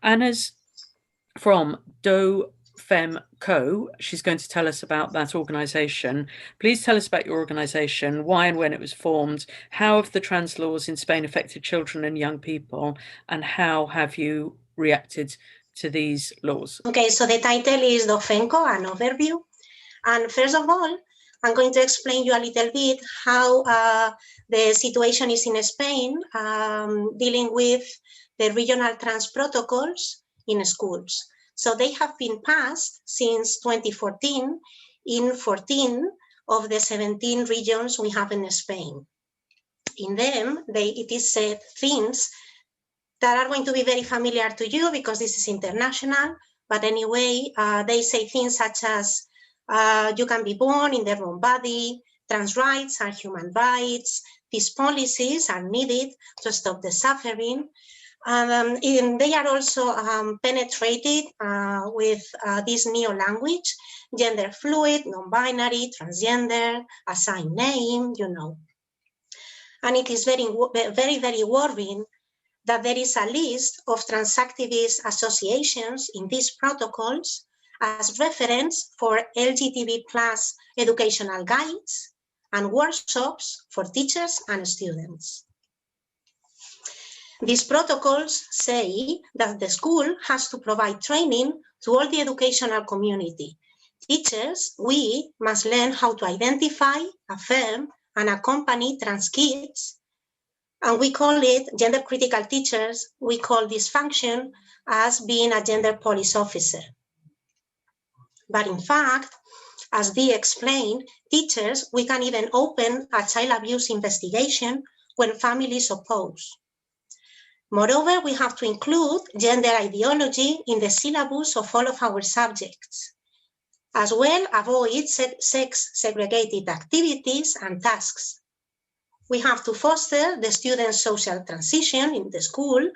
Anna's from Do Fem Co. She's going to tell us about that organisation. Please tell us about your organisation, why and when it was formed, how have the trans laws in Spain affected children and young people, and how have you reacted to these laws? Okay, so the title is Do Femco, an overview. And first of all, I'm going to explain you a little bit how the situation is in Spain dealing with the regional trans protocols in schools. So they have been passed since 2014 in 14 of the 17 regions we have in Spain. In them, it is said things that are going to be very familiar to you because this is international, but anyway, they say things such as you can be born in the wrong body, trans rights are human rights, these policies are needed to stop the suffering. And they are also penetrated with this neo-language, gender fluid, non-binary, transgender, assigned name, you know. And it is very, very, very worrying that there is a list of trans activist associations in these protocols as reference for LGTB+ educational guides and workshops for teachers and students. These protocols say that the school has to provide training to all the educational community. Teachers, we must learn how to identify, affirm, and accompany trans kids. And we call it gender critical teachers. We call this function as being a gender police officer. But in fact, as Dee explained, teachers, we can even open a child abuse investigation when families oppose. Moreover, we have to include gender ideology in the syllabus of all of our subjects. As well, avoid sex-segregated activities and tasks. We have to foster the students' social transition in the school,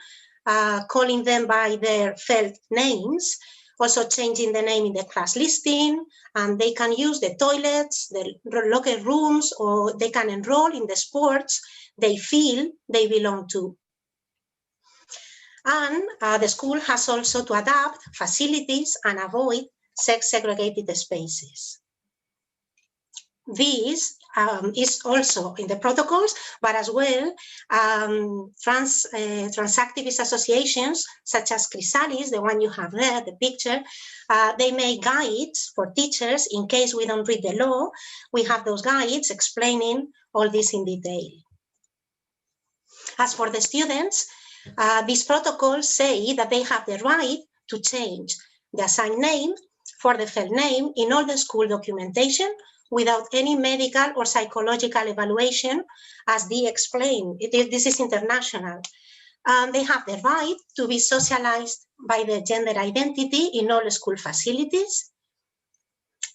calling them by their felt names, also changing the name in the class listing, and they can use the toilets, the locker rooms, or they can enroll in the sports they feel they belong to. And the school has also to adapt facilities and avoid sex-segregated spaces. This is also in the protocols, but as well, trans activist associations such as Chrysalis, the one you have there, the picture, they make guides for teachers in case we don't read the law. We have those guides explaining all this in detail. As for the students, these protocols say that they have the right to change the assigned name for the felt name in all the school documentation without any medical or psychological evaluation, as Dee explained. This is international. They have the right to be socialized by their gender identity in all school facilities.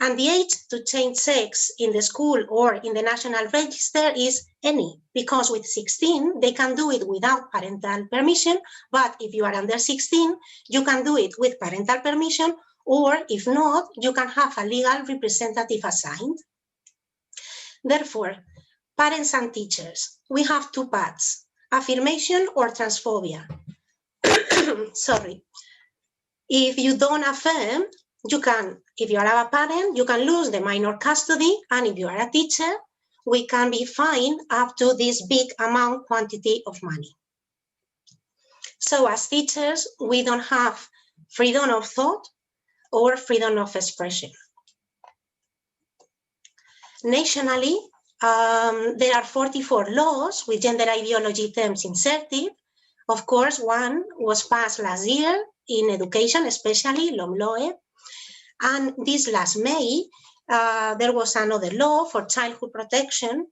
And the age to change sex in the school or in the national register is any, because with 16, they can do it without parental permission, but if you are under 16, you can do it with parental permission, or if not, you can have a legal representative assigned. Therefore, parents and teachers, we have two paths, affirmation or transphobia. Sorry. If you don't affirm, you can, if you are a parent, you can lose the minor custody, and if you are a teacher, we can be fined up to this big amount quantity of money. So as teachers, we don't have freedom of thought or freedom of expression. Nationally, there are 44 laws with gender ideology terms inserted. Of course, one was passed last year in education, especially LOMLOE. And this last May, there was another law for childhood protection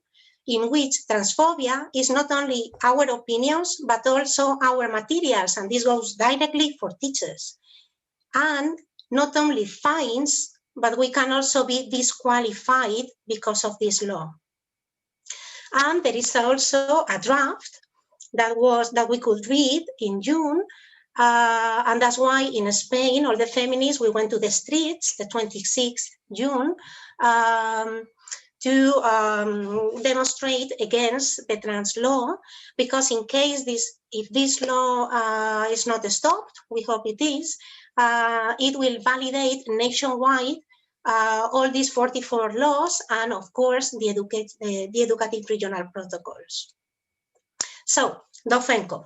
in which transphobia is not only our opinions, but also our materials. And this goes directly for teachers. And not only fines, but we can also be disqualified because of this law. And there is also a draft that we could read in June. And that's why in Spain, all the feminists, we went to the streets the 26th June to demonstrate against the trans law, because in case if this law is not stopped, we hope it is, it will validate nationwide all these 44 laws and, of course, the educative regional protocols. So, DOFENCO.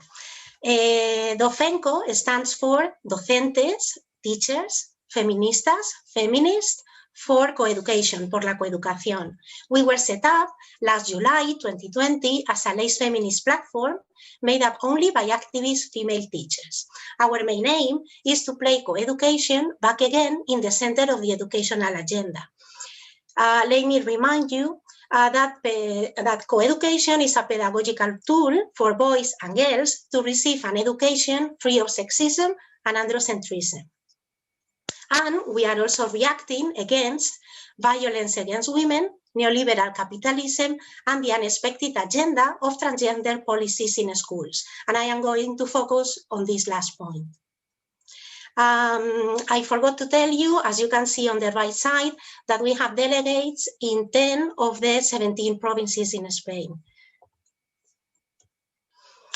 DOFENCO stands for Docentes, Teachers, Feministas, Feminists for Coeducation, por la coeducación. We were set up last July 2020 as a laic feminist platform made up only by activist female teachers. Our main aim is to place coeducation back again in the center of the educational agenda. Let me remind you that coeducation is a pedagogical tool for boys and girls to receive an education free of sexism and androcentrism. And we are also reacting against violence against women, neoliberal capitalism, and the unexpected agenda of transgender policies in schools. And I am going to focus on this last point. I forgot to tell you, as you can see on the right side, that we have delegates in 10 of the 17 provinces in Spain.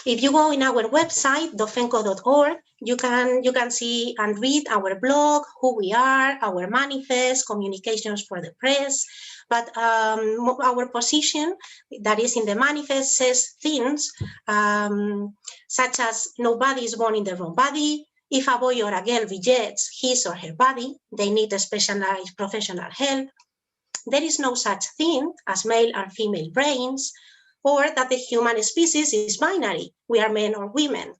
If you go in our website, dofenco.org, you can see and read our blog, who we are, our manifest, communications for the press. But our position that is in the manifest says things such as nobody is born in the wrong body. If a boy or a girl rejects his or her body, they need a specialized professional help. There is no such thing as male and female brains, or that the human species is binary, we are men or women.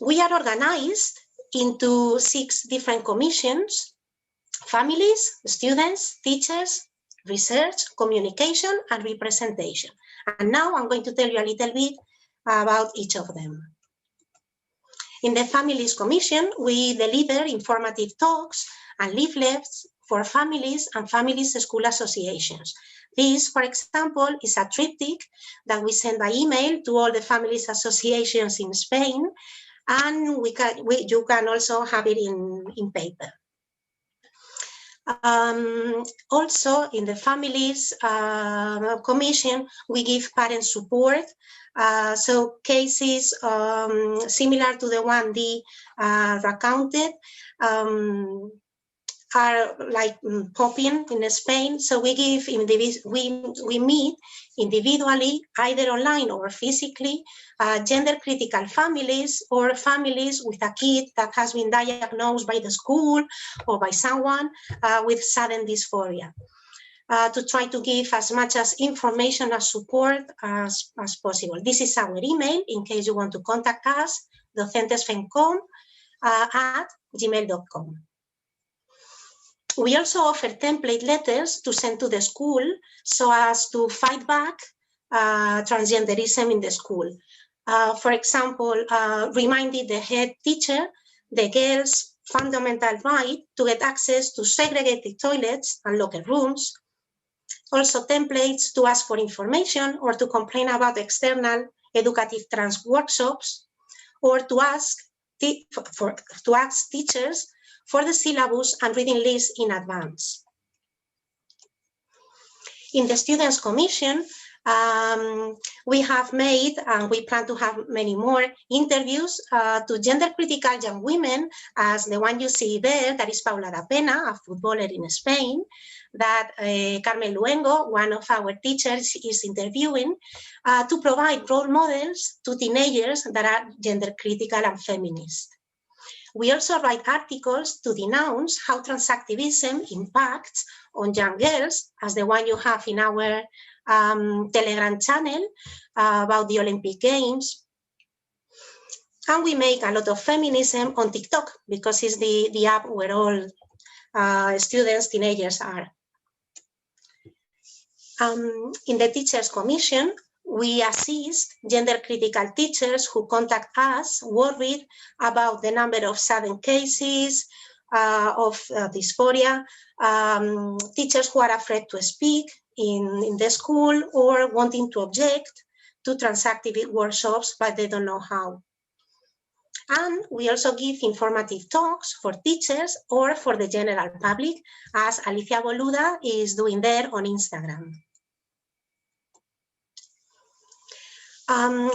We are organized into 6 different commissions: families, students, teachers, research, communication, and representation. And now I'm going to tell you a little bit about each of them. In the Families Commission, we deliver informative talks and leaflets for families and families school associations. This, for example, is a triptych that we send by email to all the families associations in Spain, and you can also have it in paper. Also, in the Families Commission, we give parent support. So cases similar to the one Dee recounted are like popping in Spain. So we give we meet individually, either online or physically, gender critical families or families with a kid that has been diagnosed by the school or by someone with sudden dysphoria, to try to give as much as information as support as possible. This is our email in case you want to contact us, docentesfemcom@gmail.com. We also offer template letters to send to the school so as to fight back transgenderism in the school. For example, reminding the head teacher the girls' fundamental right to get access to segregated toilets and locker rooms. Also templates to ask for information or to complain about external educative trans workshops, or to ask teachers for the syllabus and reading list in advance. In the Students' Commission, we have made, and we plan to have many more interviews to gender critical young women, as the one you see there, that is Paula da Pena, a footballer in Spain, that Carmen Luengo, one of our teachers, is interviewing, to provide role models to teenagers that are gender critical and feminist. We also write articles to denounce how transactivism impacts on young girls, as the one you have in our Telegram channel about the Olympic Games. And we make a lot of feminism on TikTok, because it's the app where all students, teenagers are. In the Teachers' Commission, we assist gender critical teachers who contact us worried about the number of sudden cases of dysphoria, teachers who are afraid to speak in the school or wanting to object to transactive workshops, but they don't know how. And we also give informative talks for teachers or for the general public, as Alicia Boluda is doing there on Instagram.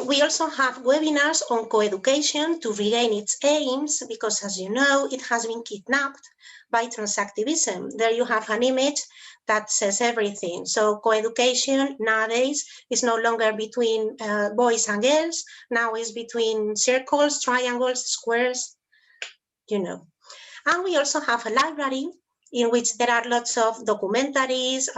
We also have webinars on coeducation to regain its aims, because as you know, it has been kidnapped by transactivism. There you have an image that says everything. So coeducation nowadays is no longer between boys and girls, now it's between circles, triangles, squares, you know. And we also have a library in which there are lots of documentaries,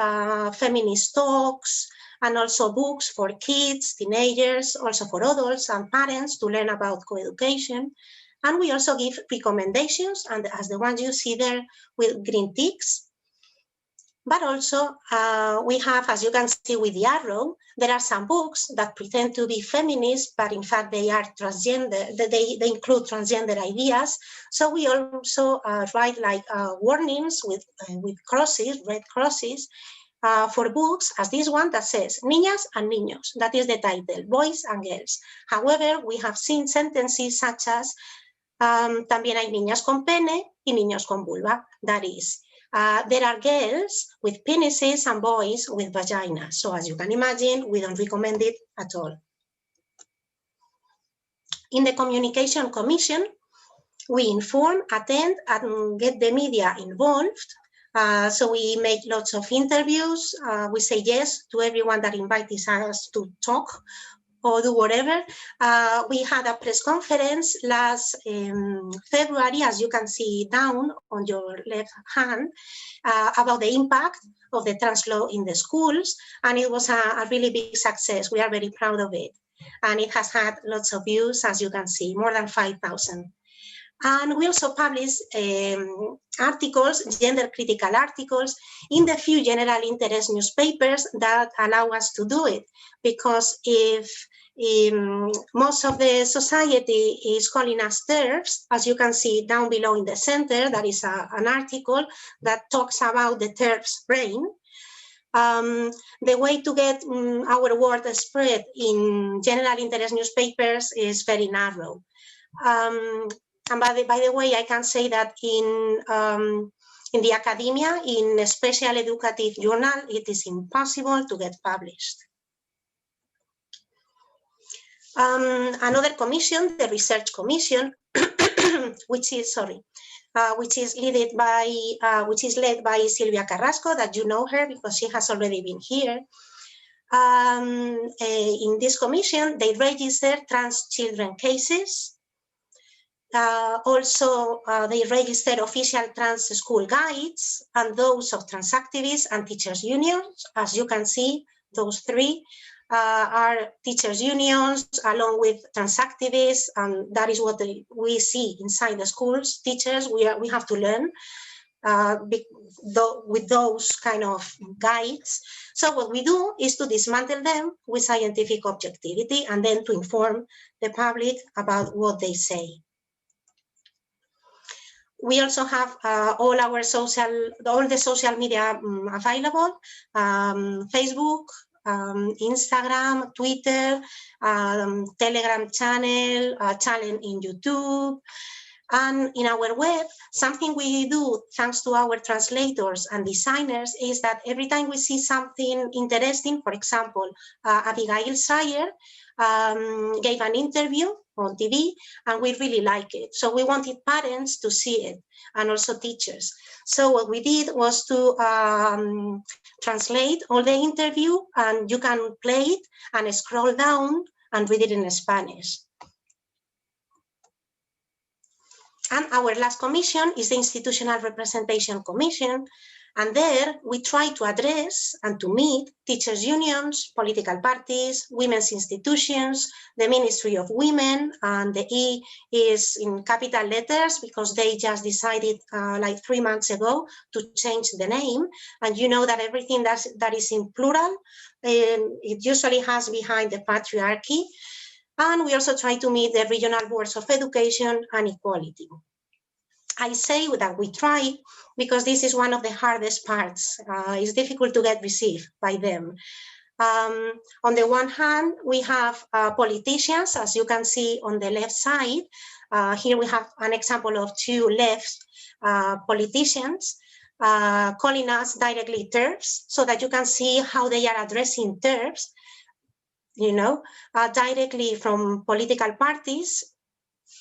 feminist talks, and also books for kids, teenagers, also for adults and parents to learn about coeducation. And we also give recommendations, and as the ones you see there with green ticks. But also we have, as you can see with the arrow, there are some books that pretend to be feminist, but in fact they are transgender, they include transgender ideas. So we also write like warnings with crosses, red crosses, for books, as this one that says niñas and niños, that is the title, boys and girls. However, we have seen sentences such as también hay niñas con pene y niños con vulva. That is, there are girls with penises and boys with vaginas. So as you can imagine, we don't recommend it at all. In the Communication Commission, we inform, attend, and get the media involved. So we make lots of interviews. We say yes to everyone that invites us to talk or do whatever. We had a press conference last February, as you can see down on your left hand, about the impact of the trans law in the schools. And it was a really big success. We are very proud of it. And it has had lots of views, as you can see, more than 5,000. And we also publish articles, gender critical articles, in the few general interest newspapers that allow us to do it. Because if most of the society is calling us TERFs, as you can see down below in the center, that is an article that talks about the TERFs brain. The way to get our word spread in general interest newspapers is very narrow. And by the way, I can say that in the academia, in a special educative journal, it is impossible to get published. Another commission, the Research Commission, which is led by Silvia Carrasco, that you know her because she has already been here. In this commission, they register trans children cases. Also, they register official trans school guides and those of trans activists and teachers' unions. As you can see, those three are teachers' unions along with trans activists, and that is what we see inside the schools. Teachers, we have to learn with those kind of guides. So what we do is to dismantle them with scientific objectivity and then to inform the public about what they say. We also have all the social media available, Facebook, Instagram, Twitter, Telegram channel in YouTube. And in our web, something we do thanks to our translators and designers is that every time we see something interesting, for example, Abigail Sayer gave an interview on TV and we really like it. So we wanted parents to see it and also teachers. So what we did was to translate all the interview, and you can play it and scroll down and read it in Spanish. And our last commission is the Institutional Representation Commission. And there we try to address and to meet teachers' unions, political parties, women's institutions, the Ministry of Women, and the E is in capital letters because they just decided like 3 months ago to change the name. And you know that everything that is in plural, it usually has behind the patriarchy. And we also try to meet the regional boards of education and equality. I say that we try because this is one of the hardest parts. It's difficult to get received by them. On the one hand, we have politicians, as you can see on the left side, Here we have an example of two left politicians calling us directly TERFs, so that you can see how they are addressing TERFs, directly from political parties.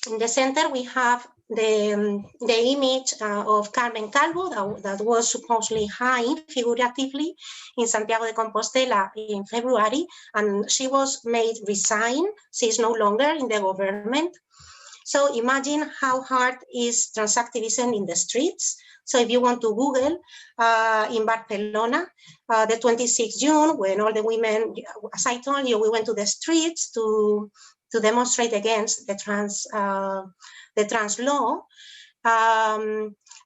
In the center, we have the image of Carmen Calvo that was supposedly hanged figuratively in Santiago de Compostela in February, and she was made resign. She is no longer in the government. So imagine how hard is transactivism in the streets. So if you want to Google in Barcelona, the 26th June, when all the women, as I told you, we went to the streets to demonstrate against the trans law.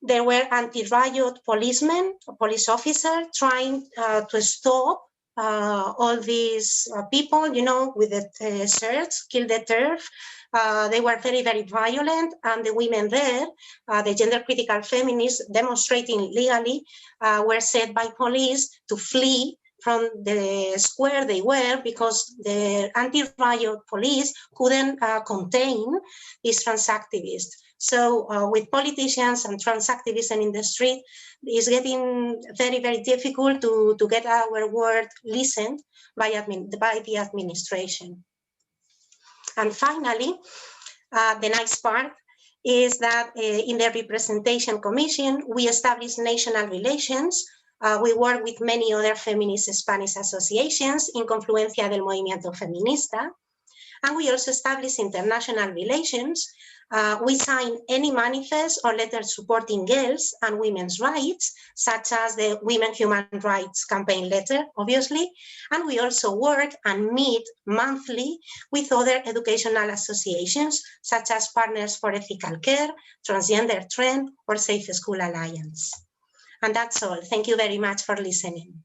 There were anti-riot policemen, police officers trying to stop all these people, with the shirts, kill the TERF. They were very, very violent, and the women there, the gender-critical feminists demonstrating legally, were set by police to flee from the square they were, because the anti-riot police couldn't contain these trans activists. So with politicians and trans activism in the street, it's getting very, very difficult to get our word listened by the administration. And finally, the nice part is that in the Representation Commission, we established national relations. We work with many other feminist Spanish associations in Confluencia del Movimiento Feminista. And we also established international relations. We sign any manifest or letter supporting girls and women's rights, such as the Women Human Rights Campaign letter, obviously. And we also work and meet monthly with other educational associations, such as Partners for Ethical Care, Transgender Trend, or Safe School Alliance. And that's all. Thank you very much for listening.